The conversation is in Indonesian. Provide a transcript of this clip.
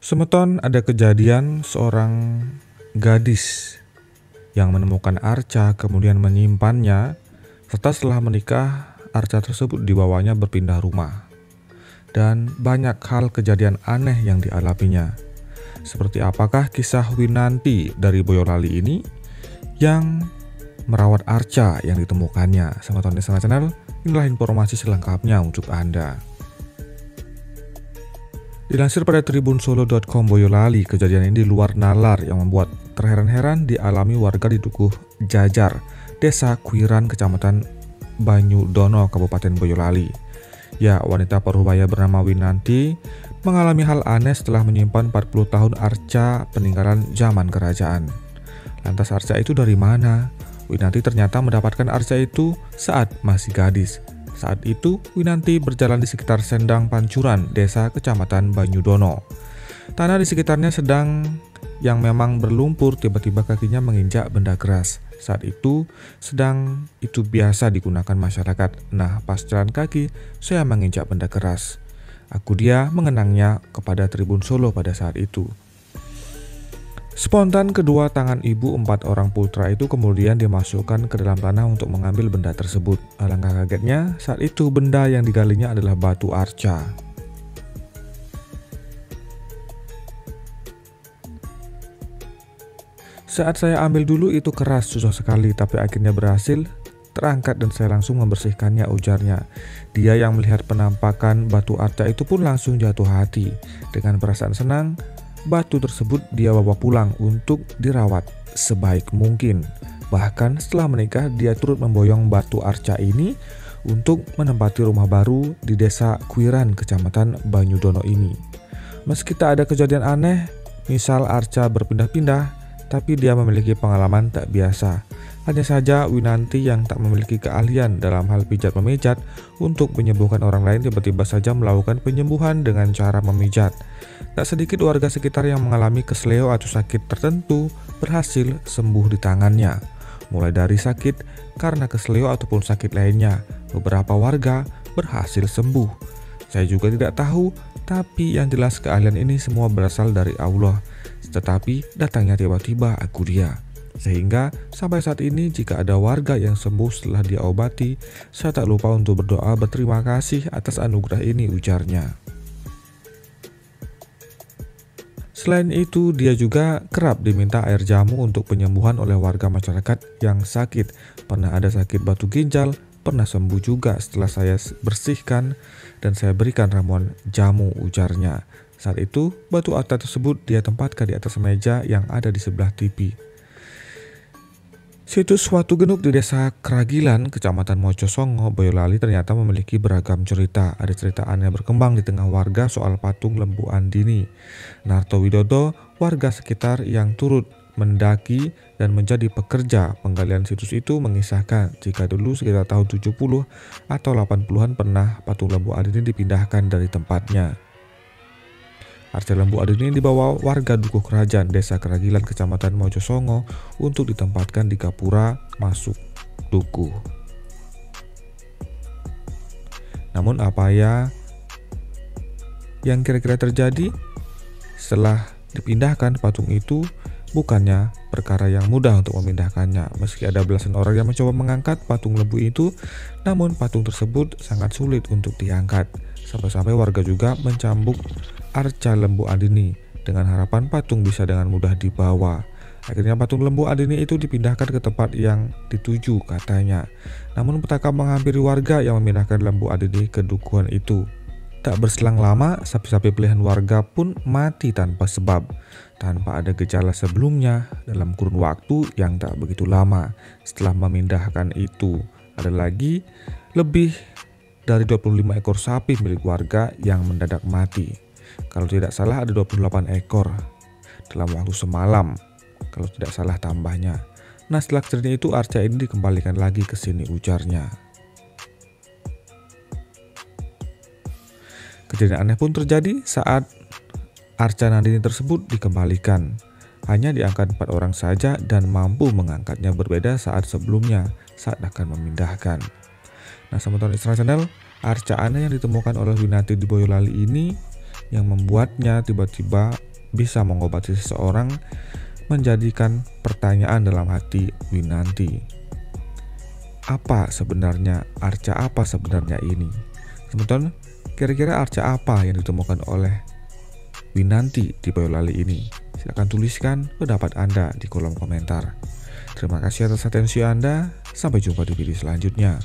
Semeton ada kejadian seorang gadis yang menemukan arca kemudian menyimpannya, serta setelah menikah arca tersebut dibawanya berpindah rumah. Dan banyak hal kejadian aneh yang dialaminya. Seperti apakah kisah Winanti dari Boyolali ini yang merawat arca yang ditemukannya? Semeton Desa Channel, inilah informasi selengkapnya untuk Anda. Dilansir pada tribunsolo.com Boyolali, kejadian ini di luar nalar yang membuat terheran-heran dialami warga di Dukuh Jajar, Desa Kuiran, Kecamatan Banyudono, Kabupaten Boyolali. Ya, wanita parubaya bernama Winanti mengalami hal aneh setelah menyimpan 40 tahun arca peninggalan zaman kerajaan. Lantas arca itu dari mana? Winanti ternyata mendapatkan arca itu saat masih gadis. Saat itu, Winanti berjalan di sekitar Sendang Pancuran, Desa Kecamatan Banyudono. Tanah di sekitarnya sedang yang memang berlumpur, tiba-tiba kakinya menginjak benda keras. Saat itu, sedang itu biasa digunakan masyarakat. Nah, pas jalan kaki, saya menginjak benda keras. Aku dia mengenangnya kepada Tribun Solo pada saat itu. Spontan kedua tangan ibu 4 orang putra itu kemudian dimasukkan ke dalam tanah untuk mengambil benda tersebut. Alangkah kagetnya, saat itu benda yang digalinya adalah batu arca. Saat saya ambil dulu itu keras, susah sekali, tapi akhirnya berhasil terangkat dan saya langsung membersihkannya, ujarnya. Dia yang melihat penampakan batu arca itu pun langsung jatuh hati. Dengan perasaan senang, batu tersebut dia bawa pulang untuk dirawat sebaik mungkin. Bahkan setelah menikah, dia turut memboyong batu arca ini untuk menempati rumah baru di Desa Kuiran, Kecamatan Banyudono ini. Meski tak ada kejadian aneh, misal arca berpindah-pindah, tapi dia memiliki pengalaman tak biasa. Hanya saja Winanti yang tak memiliki keahlian dalam hal pijat memijat untuk menyembuhkan orang lain tiba-tiba saja melakukan penyembuhan dengan cara memijat. Tak sedikit warga sekitar yang mengalami kesleo atau sakit tertentu berhasil sembuh di tangannya. Mulai dari sakit karena kesleo ataupun sakit lainnya, beberapa warga berhasil sembuh. Saya juga tidak tahu, tapi yang jelas keahlian ini semua berasal dari Allah. Tetapi datangnya tiba-tiba aku dia. Sehingga sampai saat ini jika ada warga yang sembuh setelah dia obati, saya tak lupa untuk berdoa berterima kasih atas anugerah ini, ujarnya. Selain itu, dia juga kerap diminta air jamu untuk penyembuhan oleh warga masyarakat yang sakit. Pernah ada sakit batu ginjal, pernah sembuh juga setelah saya bersihkan dan saya berikan ramuan jamu, ujarnya. Saat itu, batu arca tersebut dia tempatkan di atas meja yang ada di sebelah TV. Situs Watu Genuk di Desa Keragilan, Kecamatan Mojosongo, Boyolali ternyata memiliki beragam cerita. Ada cerita aneh berkembang di tengah warga soal patung Lembu Andini. Narto Widodo, warga sekitar yang turut mendaki dan menjadi pekerja penggalian situs itu mengisahkan jika dulu sekitar tahun 70 atau 80-an pernah patung Lembu Andini dipindahkan dari tempatnya. Arca Lembu Andini dibawa warga Dukuh Kerajaan, Desa Keragilan, Kecamatan Mojosongo untuk ditempatkan di Gapura masuk Dukuh. Namun apa ya yang kira-kira terjadi setelah dipindahkan patung itu? Bukannya perkara yang mudah untuk memindahkannya. Meski ada belasan orang yang mencoba mengangkat patung lembu itu, namun patung tersebut sangat sulit untuk diangkat. Sampai-sampai warga juga mencambuk arca Lembu Andini dengan harapan patung bisa dengan mudah dibawa. Akhirnya patung Lembu Andini itu dipindahkan ke tempat yang dituju katanya. Namun petaka menghampiri warga yang memindahkan Lembu Andini ke dukuhan itu. Tak berselang lama, sapi-sapi pilihan warga pun mati tanpa sebab, tanpa ada gejala sebelumnya dalam kurun waktu yang tak begitu lama. Setelah memindahkan itu, ada lagi lebih dari 25 ekor sapi milik warga yang mendadak mati. Kalau tidak salah ada 28 ekor dalam waktu semalam, kalau tidak salah tambahnya. Nah, setelah kejadian itu arca ini dikembalikan lagi ke sini, ujarnya. Kejadian aneh pun terjadi saat arca Nandini tersebut dikembalikan. Hanya diangkat 4 orang saja dan mampu mengangkatnya, berbeda saat sebelumnya saat akan memindahkan. Nah, Semeton Desa Channel, arca aneh yang ditemukan oleh Winanti di Boyolali ini yang membuatnya tiba-tiba bisa mengobati seseorang, menjadikan pertanyaan dalam hati Winanti. Apa sebenarnya ini? Teman-teman, kira-kira arca apa yang ditemukan oleh Winanti di Boyolali ini? Silahkan tuliskan pendapat Anda di kolom komentar. Terima kasih atas atensi Anda. Sampai jumpa di video selanjutnya.